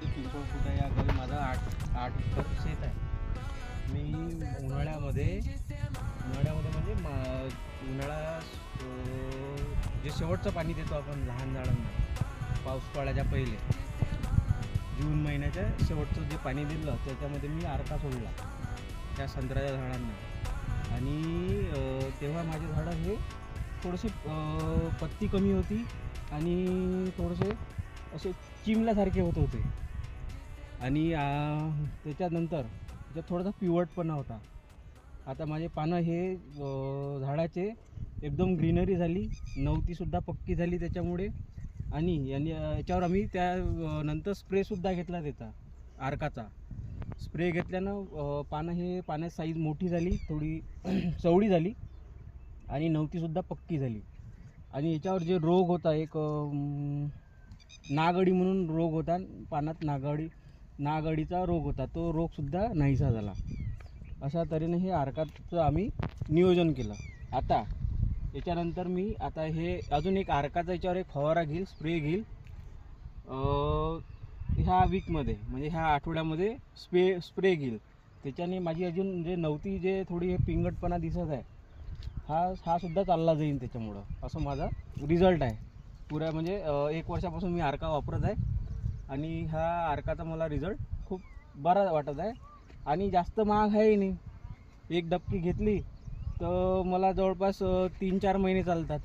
पिंपळफुटा या गावी माझा 8 एकर शेत आहे. मी उन्हाळ्यामध्ये म्हणजे उन्हाळा जे शेवटचं पाणी देतो आपण लहान झाडांना पाऊस पडायच्या पहिले, जून महिन्याच्या शेवटचं जे पाणी दिलं त्याच्यामध्ये मी आरका सोडला त्या संत्र्याच्या झाडांना. आणि तेव्हा माझे झाडं हे थोडेसे पत्ती कमी होती आणि थोडेसे असे चिमल्यासारखे होत होते. आणि त्याच्यानंतर त्याच्यात थोडासा पिवटपणा होता. आता माझे पानं हे झाडाचे एकदम ग्रीनरी झाली, नवतीसुद्धा पक्की झाली त्याच्यामुळे. आणि याच्यावर आम्ही नंतर स्प्रेसुद्धा घेतला त्याचा आर्काचा. स्प्रे घेतल्यानं पानं हे पाण्याची साईज मोठी झाली, थोडी चवडी झाली आणि नवतीसुद्धा पक्की झाली. आणि याच्यावर जे रोग होता एक नागअळी म्हणून रोग होता, पानात नागअळीचा रोग होता, तो रोगसुद्धा नाहीसा झाला. अशा तऱ्हेने हे आर्काचं आम्ही नियोजन केलं. आता याच्यानंतर मी आता हे अजून एक आर्काचा याच्यावर एक फवारा घेईल, स्प्रे घेईल ह्या वीकमध्ये, म्हणजे ह्या आठवड्यामध्ये स्प्रे घेईल. त्याच्याने माझी अजून जे नवती जे थोडी हे पिंगटपणा दिसत आहे हा सुद्धा चालला जाईल त्याच्यामुळं. असं माझा रिझल्ट आहे पुऱ्या, म्हणजे 1 वर्षापासून मी आर्का वापरत आहे आणि ह्या आर्काचा मला रिझल्ट खूप बरा वाटत आहे. आणि जास्त महाग आहे नाही, एक डबकी घेतली तर मला जवळपास 3-4 महिने चालतात.